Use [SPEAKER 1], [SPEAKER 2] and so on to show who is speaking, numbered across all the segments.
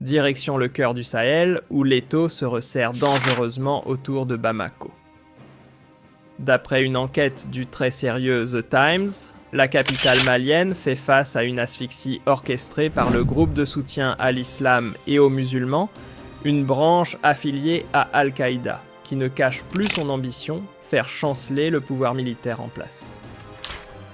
[SPEAKER 1] Direction le cœur du Sahel, où l'étau se resserre dangereusement autour de Bamako. D'après une enquête du très sérieux The Times, la capitale malienne fait face à une asphyxie orchestrée par le groupe de soutien à l'islam et aux musulmans, une branche affiliée à Al-Qaïda, qui ne cache plus son ambition, faire chanceler le pouvoir militaire en place.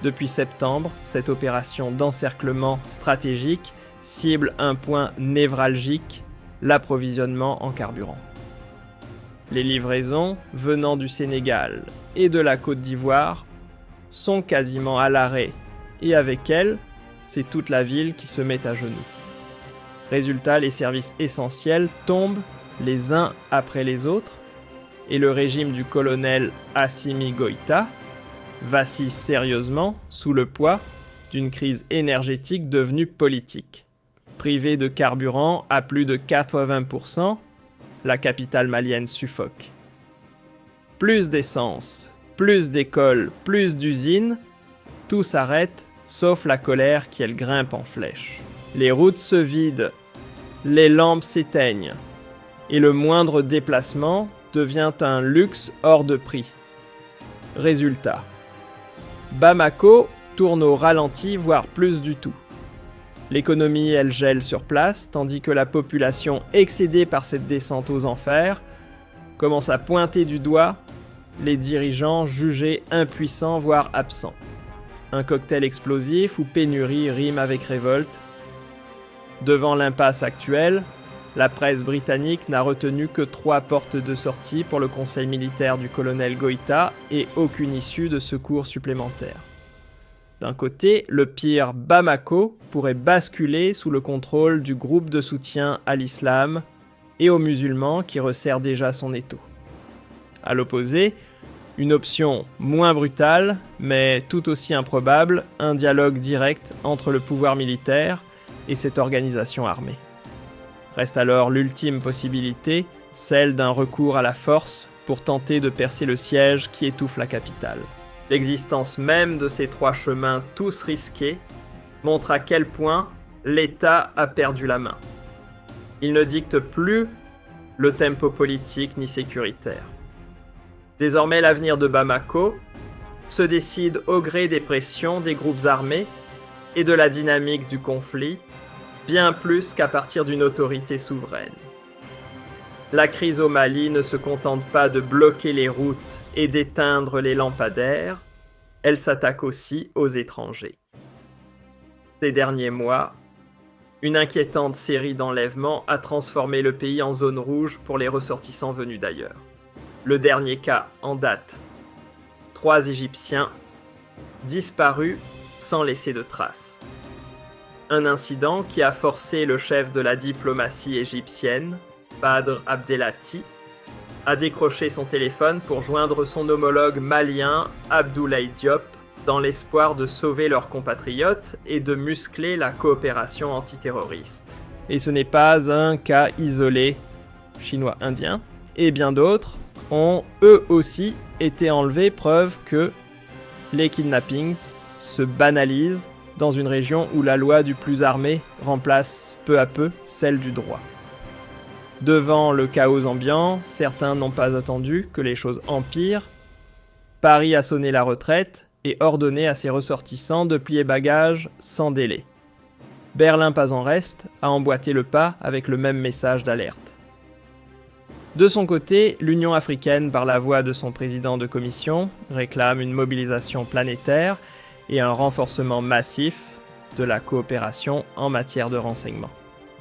[SPEAKER 1] Depuis septembre, cette opération d'encerclement stratégique cible un point névralgique, l'approvisionnement en carburant. Les livraisons venant du Sénégal et de la Côte d'Ivoire sont quasiment à l'arrêt, et avec elles, c'est toute la ville qui se met à genoux. Résultat, les services essentiels tombent les uns après les autres, et le régime du colonel Assimi Goïta vacille sérieusement sous le poids d'une crise énergétique devenue politique. Privée de carburant à plus de 80%, la capitale malienne suffoque. Plus d'essence, plus d'écoles, plus d'usines, tout s'arrête, sauf la colère qui elle grimpe en flèche. Les routes se vident, les lampes s'éteignent, et le moindre déplacement devient un luxe hors de prix. Résultat, Bamako tourne au ralenti, voire plus du tout. L'économie, elle gèle sur place, tandis que la population, excédée par cette descente aux enfers, commence à pointer du doigt les dirigeants jugés impuissants, voire absents. Un cocktail explosif où pénurie rime avec révolte. Devant l'impasse actuelle, la presse britannique n'a retenu que 3 portes de sortie pour le conseil militaire du colonel Goïta et aucune issue de secours supplémentaire. D'un côté, le pire Bamako pourrait basculer sous le contrôle du groupe de soutien à l'islam et aux musulmans qui resserre déjà son étau. À l'opposé, une option moins brutale, mais tout aussi improbable, un dialogue direct entre le pouvoir militaire et cette organisation armée. Reste alors l'ultime possibilité, celle d'un recours à la force pour tenter de percer le siège qui étouffe la capitale. L'existence même de ces 3 chemins tous risqués montre à quel point l'État a perdu la main. Il ne dicte plus le tempo politique ni sécuritaire. Désormais, l'avenir de Bamako se décide au gré des pressions des groupes armés et de la dynamique du conflit, bien plus qu'à partir d'une autorité souveraine. La crise au Mali ne se contente pas de bloquer les routes et d'éteindre les lampadaires, elle s'attaque aussi aux étrangers. Ces derniers mois, une inquiétante série d'enlèvements a transformé le pays en zone rouge pour les ressortissants venus d'ailleurs. Le dernier cas en date, 3 Égyptiens disparus sans laisser de traces. Un incident qui a forcé le chef de la diplomatie égyptienne, Badr Abdelati, a décroché son téléphone pour joindre son homologue malien Abdoulaye Diop dans l'espoir de sauver leurs compatriotes et de muscler la coopération antiterroriste. Et ce n'est pas un cas isolé chinois-indien, et bien d'autres ont eux aussi été enlevés, preuve que les kidnappings se banalisent dans une région où la loi du plus armé remplace peu à peu celle du droit. Devant le chaos ambiant, certains n'ont pas attendu que les choses empirent. Paris a sonné la retraite et ordonné à ses ressortissants de plier bagages sans délai. Berlin, pas en reste, a emboîté le pas avec le même message d'alerte. De son côté, l'Union africaine, par la voix de son président de commission, réclame une mobilisation planétaire et un renforcement massif de la coopération en matière de renseignement.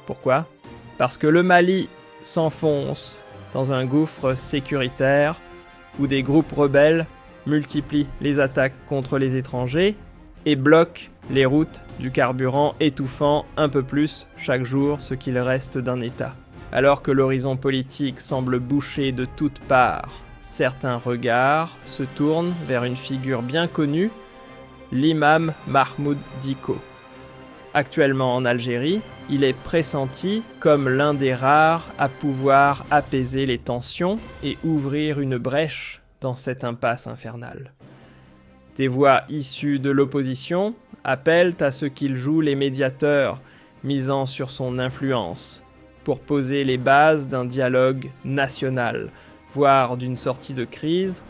[SPEAKER 1] Pourquoi ? Parce que le Mali s'enfonce dans un gouffre sécuritaire où des groupes rebelles multiplient les attaques contre les étrangers et bloquent les routes du carburant, étouffant un peu plus chaque jour ce qu'il reste d'un État. Alors que l'horizon politique semble bouché de toutes parts, certains regards se tournent vers une figure bien connue, l'imam Mahmoud Dicko. Actuellement en Algérie, il est pressenti comme l'un des rares à pouvoir apaiser les tensions et ouvrir une brèche dans cette impasse infernale. Des voix issues de l'opposition appellent à ce qu'il joue les médiateurs, misant sur son influence. pour poser les bases d'un dialogue national, voire d'une sortie de crise,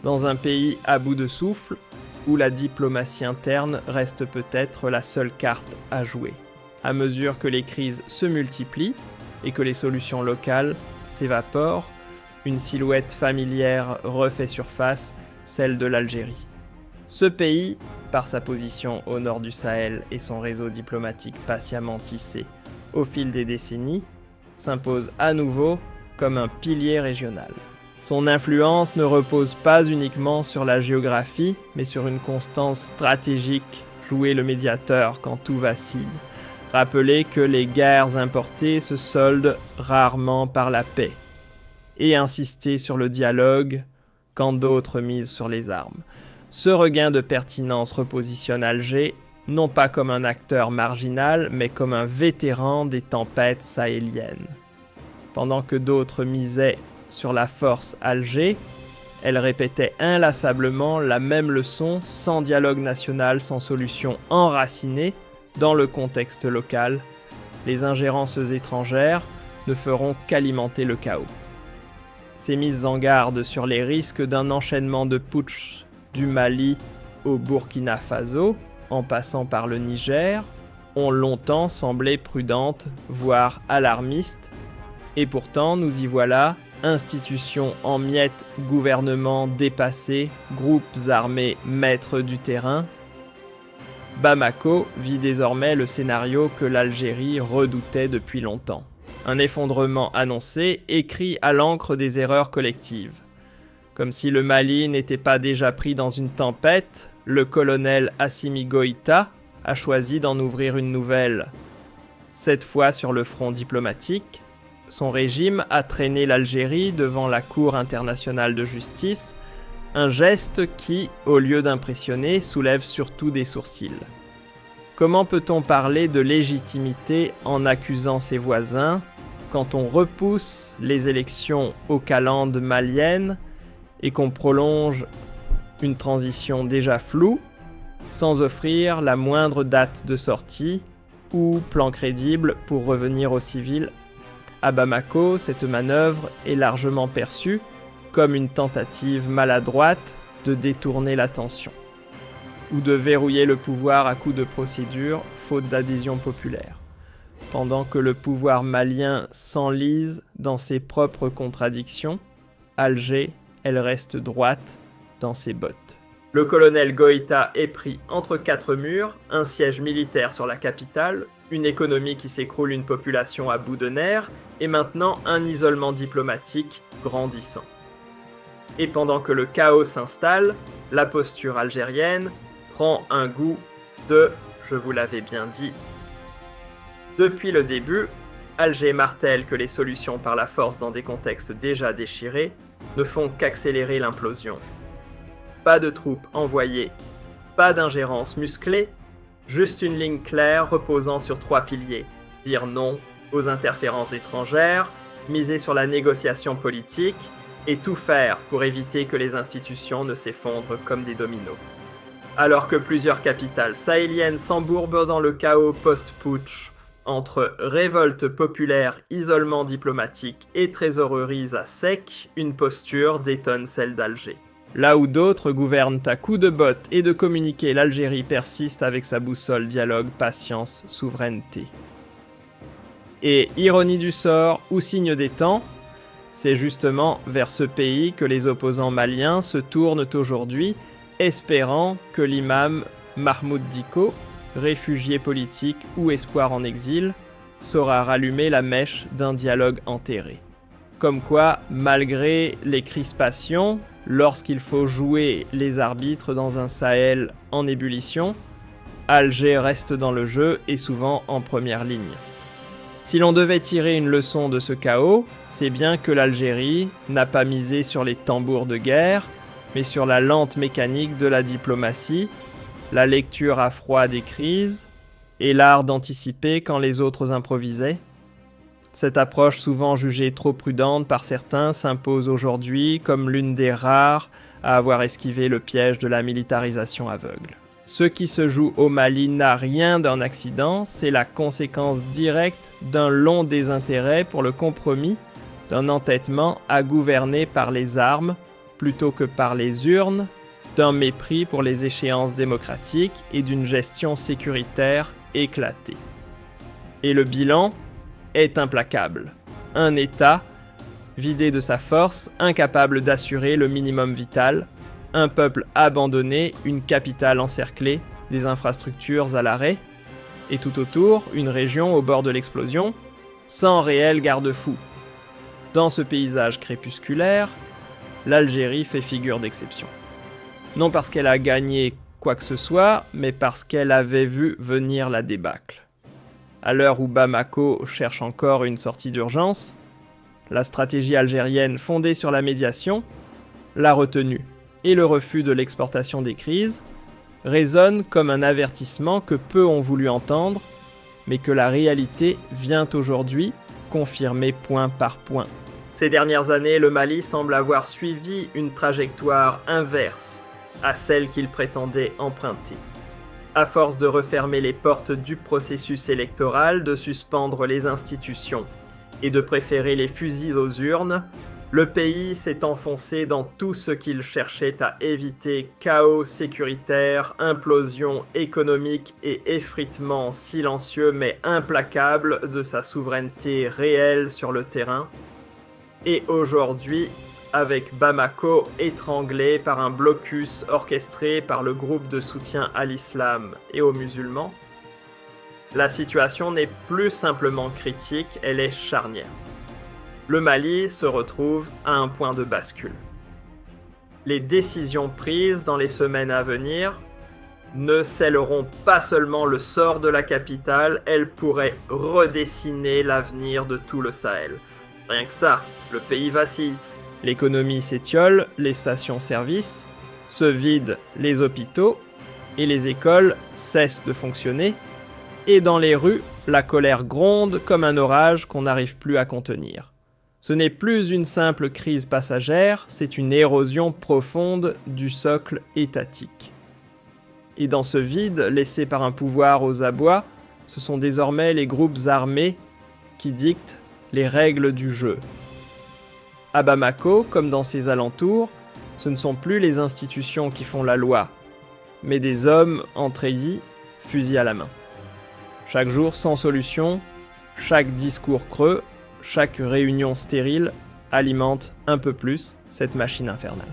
[SPEAKER 1] dans un pays à bout de souffle, où la diplomatie interne reste peut-être la seule carte à jouer. À mesure que les crises se multiplient et que les solutions locales s'évaporent, une silhouette familière refait surface, celle de l'Algérie. Ce pays, par sa position au nord du Sahel et son réseau diplomatique patiemment tissé au fil des décennies, s'impose à nouveau comme un pilier régional. Son influence ne repose pas uniquement sur la géographie, mais sur une constance stratégique, jouer le médiateur quand tout vacille. Rappeler que les guerres importées se soldent rarement par la paix. Et insister sur le dialogue quand d'autres misent sur les armes. Ce regain de pertinence repositionne Alger, non pas comme un acteur marginal, mais comme un vétéran des tempêtes sahéliennes. Pendant que d'autres misaient sur la force Alger, elle répétait inlassablement la même leçon sans dialogue national, sans solution enracinée dans le contexte local. Les ingérences étrangères ne feront qu'alimenter le chaos. Ces mises en garde sur les risques d'un enchaînement de putsch du Mali au Burkina Faso, en passant par le Niger, ont longtemps semblé prudentes, voire alarmistes, et pourtant nous y voilà, institutions en miettes, gouvernements dépassés, groupes armés maîtres du terrain. Bamako vit désormais le scénario que l'Algérie redoutait depuis longtemps. Un effondrement annoncé, écrit à l'encre des erreurs collectives. Comme si le Mali n'était pas déjà pris dans une tempête, le colonel Assimi Goïta a choisi d'en ouvrir une nouvelle. Cette fois sur le front diplomatique, son régime a traîné l'Algérie devant la Cour internationale de justice, un geste qui, au lieu d'impressionner, soulève surtout des sourcils. Comment peut-on parler de légitimité en accusant ses voisins quand on repousse les élections aux calendes maliennes et qu'on prolonge une transition déjà floue sans offrir la moindre date de sortie ou plan crédible pour revenir aux civils? À Bamako, cette manœuvre est largement perçue comme une tentative maladroite de détourner l'attention ou de verrouiller le pouvoir à coups de procédure, faute d'adhésion populaire. Pendant que le pouvoir malien s'enlise dans ses propres contradictions, Alger, elle reste droite dans ses bottes. Le colonel Goïta est pris entre quatre murs, un siège militaire sur la capitale, une économie qui s'écroule, une population à bout de nerfs, et maintenant un isolement diplomatique grandissant. Et pendant que le chaos s'installe, la posture algérienne prend un goût de « je vous l'avais bien dit ». Depuis le début, Alger martèle que les solutions par la force dans des contextes déjà déchirés ne font qu'accélérer l'implosion. Pas de troupes envoyées, pas d'ingérence musclée, juste une ligne claire reposant sur trois piliers. Dire non aux interférences étrangères, miser sur la négociation politique et tout faire pour éviter que les institutions ne s'effondrent comme des dominos. Alors que plusieurs capitales sahéliennes s'embourbent dans le chaos post-putsch, entre révolte populaire, isolement diplomatique et trésoreries à sec, une posture détonne celle d'Alger. Là où d'autres gouvernent à coups de bottes et de communiquer, l'Algérie persiste avec sa boussole dialogue, patience, souveraineté. Et ironie du sort ou signe des temps, c'est justement vers ce pays que les opposants maliens se tournent aujourd'hui, espérant que l'imam Mahmoud Dicko, réfugié politique ou espoir en exil, saura rallumer la mèche d'un dialogue enterré. Comme quoi, malgré les crispations, lorsqu'il faut jouer les arbitres dans un Sahel en ébullition, Alger reste dans le jeu et souvent en première ligne. Si l'on devait tirer une leçon de ce chaos, c'est bien que l'Algérie n'a pas misé sur les tambours de guerre, mais sur la lente mécanique de la diplomatie, la lecture à froid des crises et l'art d'anticiper quand les autres improvisaient. Cette approche souvent jugée trop prudente par certains s'impose aujourd'hui comme l'une des rares à avoir esquivé le piège de la militarisation aveugle. Ce qui se joue au Mali n'a rien d'un accident, c'est la conséquence directe d'un long désintérêt pour le compromis, d'un entêtement à gouverner par les armes plutôt que par les urnes, d'un mépris pour les échéances démocratiques et d'une gestion sécuritaire éclatée. Et le bilan est implacable. Un État vidé de sa force, incapable d'assurer le minimum vital, un peuple abandonné, une capitale encerclée, des infrastructures à l'arrêt, et tout autour, une région au bord de l'explosion, sans réel garde-fou. Dans ce paysage crépusculaire, l'Algérie fait figure d'exception. Non parce qu'elle a gagné quoi que ce soit, mais parce qu'elle avait vu venir la débâcle. À l'heure où Bamako cherche encore une sortie d'urgence, la stratégie algérienne fondée sur la médiation, la retenue et le refus de l'exportation des crises résonnent comme un avertissement que peu ont voulu entendre, mais que la réalité vient aujourd'hui confirmer point par point. Ces dernières années, le Mali semble avoir suivi une trajectoire inverse à celle qu'il prétendait emprunter. À force de refermer les portes du processus électoral, de suspendre les institutions et de préférer les fusils aux urnes, le pays s'est enfoncé dans tout ce qu'il cherchait à éviter: chaos sécuritaire, implosion économique et effritement silencieux mais implacable de sa souveraineté réelle sur le terrain. Et aujourd'hui, avec Bamako étranglé par un blocus orchestré par le groupe de soutien à l'islam et aux musulmans, la situation n'est plus simplement critique, elle est charnière. Le Mali se retrouve à un point de bascule. Les décisions prises dans les semaines à venir ne scelleront pas seulement le sort de la capitale, elles pourraient redessiner l'avenir de tout le Sahel. Rien que ça, le pays vacille. L'économie s'étiole, les stations-service se vident, les hôpitaux et les écoles cessent de fonctionner, et dans les rues, la colère gronde comme un orage qu'on n'arrive plus à contenir. Ce n'est plus une simple crise passagère, c'est une érosion profonde du socle étatique. Et dans ce vide laissé par un pouvoir aux abois, ce sont désormais les groupes armés qui dictent les règles du jeu. À Bamako, comme dans ses alentours, ce ne sont plus les institutions qui font la loi, mais des hommes en treillis, fusil à la main. Chaque jour sans solution, chaque discours creux, chaque réunion stérile alimente un peu plus cette machine infernale.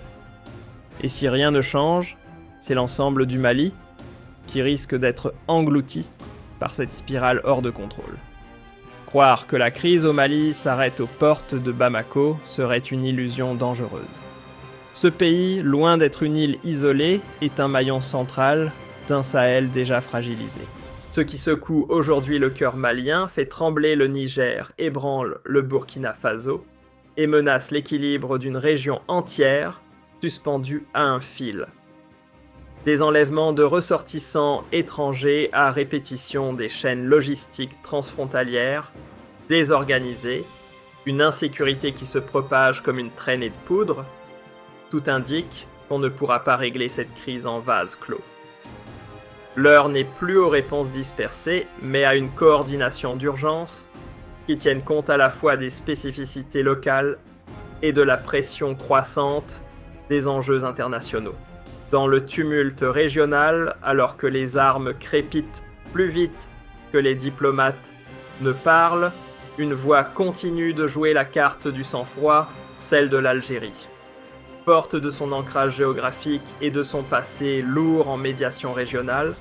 [SPEAKER 1] Et si rien ne change, c'est l'ensemble du Mali qui risque d'être englouti par cette spirale hors de contrôle. Croire que la crise au Mali s'arrête aux portes de Bamako serait une illusion dangereuse. Ce pays, loin d'être une île isolée, est un maillon central d'un Sahel déjà fragilisé. Ce qui secoue aujourd'hui le cœur malien fait trembler le Niger, ébranle le Burkina Faso et menace l'équilibre d'une région entière suspendue à un fil. Des enlèvements de ressortissants étrangers à répétition, des chaînes logistiques transfrontalières désorganisées, une insécurité qui se propage comme une traînée de poudre, tout indique qu'on ne pourra pas régler cette crise en vase clos. L'heure n'est plus aux réponses dispersées, mais à une coordination d'urgence qui tienne compte à la fois des spécificités locales et de la pression croissante des enjeux internationaux. Dans le tumulte régional, alors que les armes crépitent plus vite que les diplomates ne parlent, une voix continue de jouer la carte du sang-froid, celle de l'Algérie. Forte de son ancrage géographique et de son passé lourd en médiation régionale,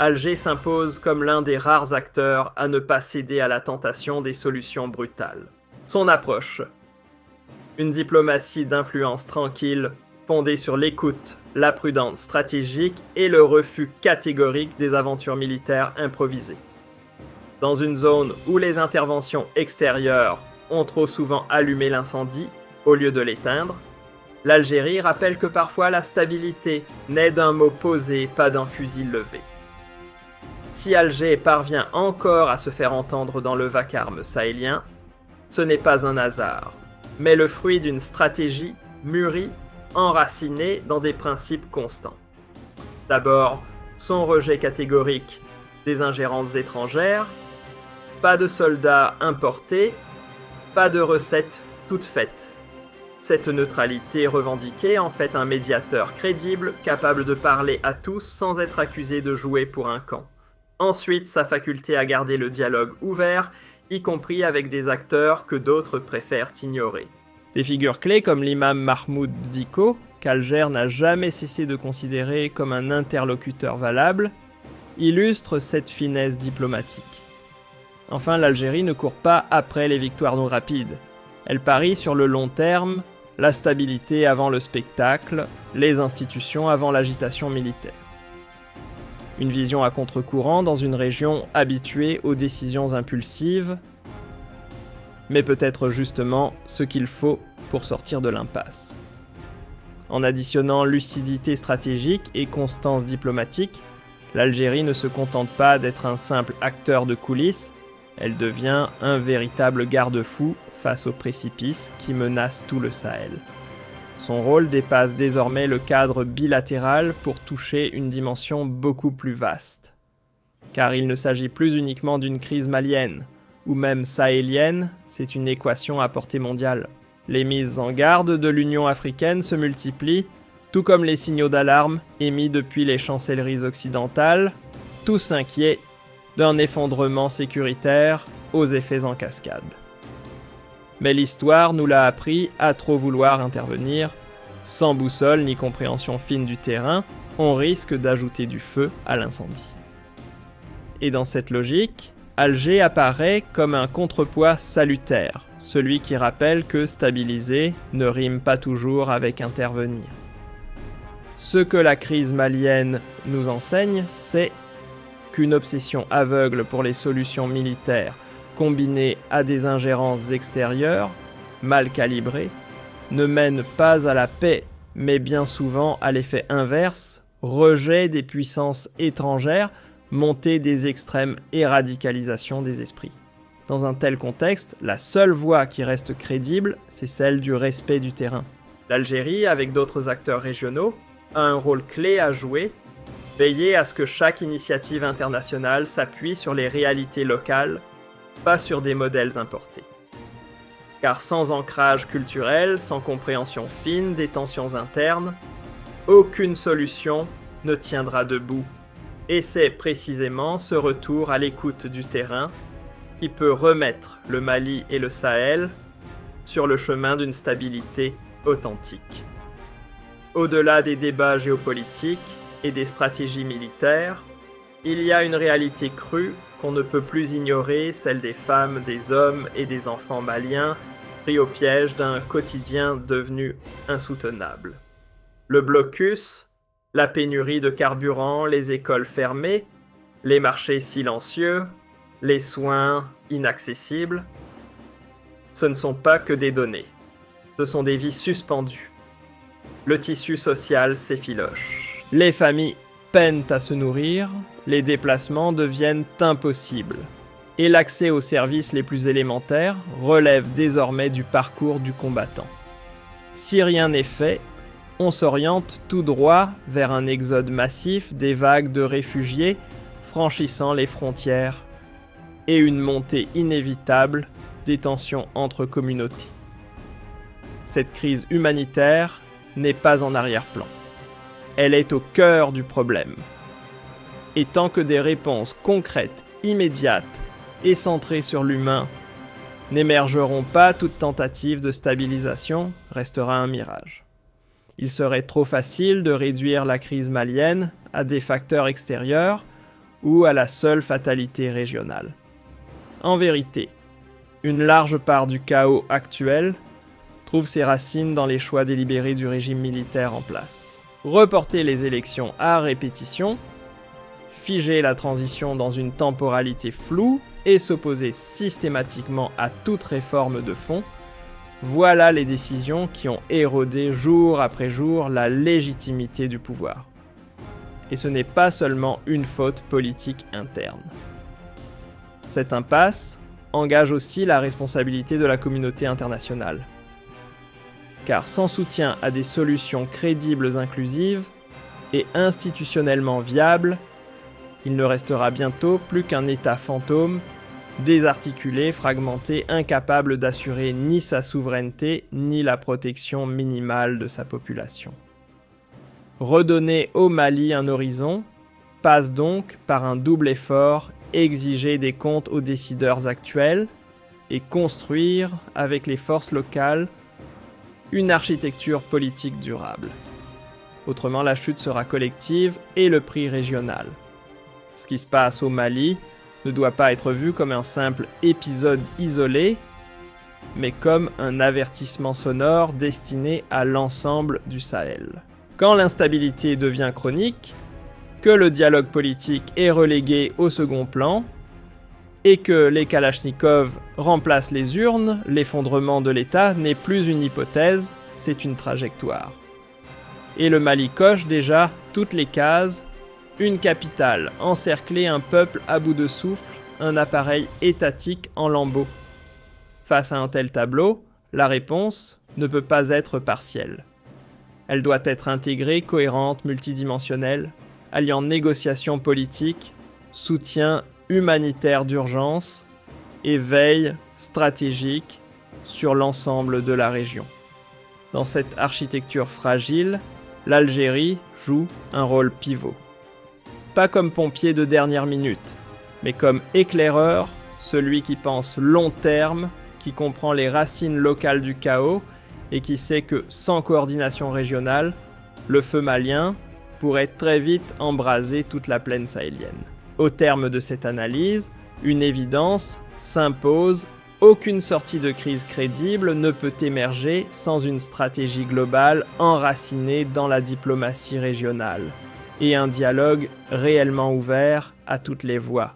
[SPEAKER 1] Alger s'impose comme l'un des rares acteurs à ne pas céder à la tentation des solutions brutales. Son approche: une diplomatie d'influence tranquille, fondée sur l'écoute, la prudence stratégique et le refus catégorique des aventures militaires improvisées. Dans une zone où les interventions extérieures ont trop souvent allumé l'incendie au lieu de l'éteindre, l'Algérie rappelle que parfois la stabilité naît d'un mot posé, pas d'un fusil levé. Si Alger parvient encore à se faire entendre dans le vacarme sahélien, ce n'est pas un hasard, mais le fruit d'une stratégie mûrie, enracinée dans des principes constants. D'abord, son rejet catégorique des ingérences étrangères, pas de soldats importés, pas de recettes toutes faites. Cette neutralité revendiquée en fait un médiateur crédible, capable de parler à tous sans être accusé de jouer pour un camp. Ensuite, sa faculté à garder le dialogue ouvert, y compris avec des acteurs que d'autres préfèrent ignorer. Des figures clés comme l'imam Mahmoud Dicko, qu'Alger n'a jamais cessé de considérer comme un interlocuteur valable, illustrent cette finesse diplomatique. Enfin, l'Algérie ne court pas après les victoires non rapides. Elle parie sur le long terme, la stabilité avant le spectacle, les institutions avant l'agitation militaire. Une vision à contre-courant dans une région habituée aux décisions impulsives, mais peut-être justement ce qu'il faut pour sortir de l'impasse. En additionnant lucidité stratégique et constance diplomatique, l'Algérie ne se contente pas d'être un simple acteur de coulisses, elle devient un véritable garde-fou face aux précipices qui menacent tout le Sahel. Son rôle dépasse désormais le cadre bilatéral pour toucher une dimension beaucoup plus vaste. Car il ne s'agit plus uniquement d'une crise malienne, ou même sahélienne, c'est une équation à portée mondiale. Les mises en garde de l'Union africaine se multiplient, tout comme les signaux d'alarme émis depuis les chancelleries occidentales, tous inquiets d'un effondrement sécuritaire aux effets en cascade. Mais l'histoire nous l'a appris à trop vouloir intervenir. Sans boussole ni compréhension fine du terrain, on risque d'ajouter du feu à l'incendie. Et dans cette logique, Alger apparaît comme un contrepoids salutaire, celui qui rappelle que stabiliser ne rime pas toujours avec intervenir. Ce que la crise malienne nous enseigne, c'est qu'une obsession aveugle pour les solutions militaires combinée à des ingérences extérieures, mal calibrées, ne mène pas à la paix, mais bien souvent à l'effet inverse, rejet des puissances étrangères, montée des extrêmes et radicalisation des esprits. Dans un tel contexte, la seule voie qui reste crédible, c'est celle du respect du terrain. L'Algérie, avec d'autres acteurs régionaux, a un rôle clé à jouer, veiller à ce que chaque initiative internationale s'appuie sur les réalités locales, pas sur des modèles importés. Car sans ancrage culturel, sans compréhension fine des tensions internes, aucune solution ne tiendra debout. Et c'est précisément ce retour à l'écoute du terrain qui peut remettre le Mali et le Sahel sur le chemin d'une stabilité authentique. Au-delà des débats géopolitiques et des stratégies militaires, il y a une réalité crue qu'on ne peut plus ignorer, celle des femmes, des hommes et des enfants maliens pris au piège d'un quotidien devenu insoutenable. Le blocus, la pénurie de carburant, les écoles fermées, les marchés silencieux, les soins inaccessibles, ce ne sont pas que des données, ce sont des vies suspendues. Le tissu social s'effiloche. Les familles peinent à se nourrir, les déplacements deviennent impossibles. Et l'accès aux services les plus élémentaires relève désormais du parcours du combattant. Si rien n'est fait, on s'oriente tout droit vers un exode massif des vagues de réfugiés franchissant les frontières et une montée inévitable des tensions entre communautés. Cette crise humanitaire n'est pas en arrière-plan. Elle est au cœur du problème. Et tant que des réponses concrètes, immédiates et centrées sur l'humain n'émergeront pas, toute tentative de stabilisation restera un mirage. Il serait trop facile de réduire la crise malienne à des facteurs extérieurs ou à la seule fatalité régionale. En vérité, une large part du chaos actuel trouve ses racines dans les choix délibérés du régime militaire en place. Reporter les élections à répétition, figer la transition dans une temporalité floue et s'opposer systématiquement à toute réforme de fond, voilà les décisions qui ont érodé jour après jour la légitimité du pouvoir. Et ce n'est pas seulement une faute politique interne. Cette impasse engage aussi la responsabilité de la communauté internationale. Car sans soutien à des solutions crédibles inclusives et institutionnellement viables, Il ne restera bientôt plus qu'un État fantôme, désarticulé, fragmenté, incapable d'assurer ni sa souveraineté, ni la protection minimale de sa population. Redonner au Mali un horizon passe donc par un double effort, exiger des comptes aux décideurs actuels et construire, avec les forces locales, une architecture politique durable. Autrement, la chute sera collective et le prix régional. Ce qui se passe au Mali ne doit pas être vu comme un simple épisode isolé, mais comme un avertissement sonore destiné à l'ensemble du Sahel. Quand l'instabilité devient chronique, que le dialogue politique est relégué au second plan, et que les Kalachnikovs remplacent les urnes, l'effondrement de l'État n'est plus une hypothèse, c'est une trajectoire. Et le Mali coche déjà toutes les cases, une capitale encerclée, un peuple à bout de souffle, un appareil étatique en lambeaux. Face à un tel tableau, la réponse ne peut pas être partielle. Elle doit être intégrée, cohérente, multidimensionnelle, alliant négociation politique, soutien humanitaire d'urgence et veille stratégique sur l'ensemble de la région. Dans cette architecture fragile, l'Algérie joue un rôle pivot. Pas comme pompier de dernière minute, mais comme éclaireur, celui qui pense long terme, qui comprend les racines locales du chaos et qui sait que sans coordination régionale, le feu malien pourrait très vite embraser toute la plaine sahélienne. Au terme de cette analyse, une évidence s'impose, aucune sortie de crise crédible ne peut émerger sans une stratégie globale enracinée dans la diplomatie régionale et un dialogue réellement ouvert à toutes les voies.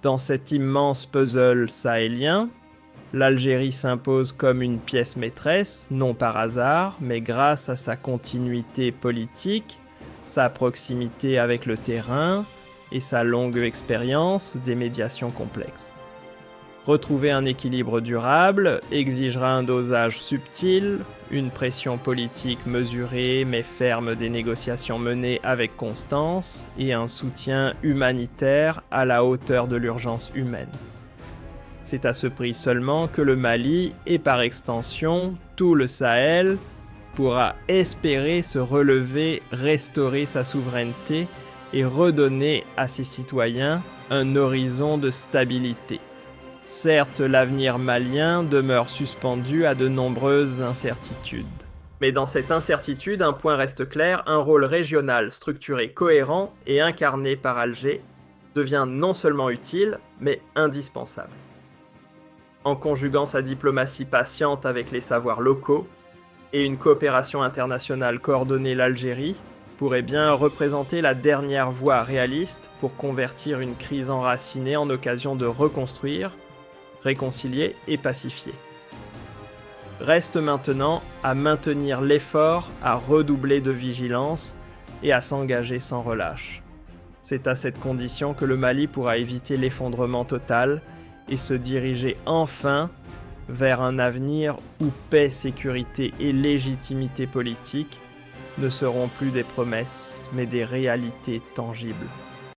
[SPEAKER 1] Dans cet immense puzzle sahélien, l'Algérie s'impose comme une pièce maîtresse, non par hasard, mais grâce à sa continuité politique, sa proximité avec le terrain et sa longue expérience des médiations complexes. Retrouver un équilibre durable exigera un dosage subtil, une pression politique mesurée mais ferme des négociations menées avec constance et un soutien humanitaire à la hauteur de l'urgence humaine. C'est à ce prix seulement que le Mali, et par extension tout le Sahel, pourra espérer se relever, restaurer sa souveraineté et redonner à ses citoyens un horizon de stabilité. Certes, l'avenir malien demeure suspendu à de nombreuses incertitudes. Mais dans cette incertitude, un point reste clair, un rôle régional structuré, cohérent et incarné par Alger devient non seulement utile, mais indispensable. En conjuguant sa diplomatie patiente avec les savoirs locaux et une coopération internationale coordonnée, l'Algérie pourrait bien représenter la dernière voie réaliste pour convertir une crise enracinée en occasion de reconstruire, réconcilier et pacifier. Reste maintenant à maintenir l'effort, à redoubler de vigilance et à s'engager sans relâche. C'est à cette condition que le Mali pourra éviter l'effondrement total et se diriger enfin vers un avenir où paix, sécurité et légitimité politique ne seront plus des promesses, mais des réalités tangibles.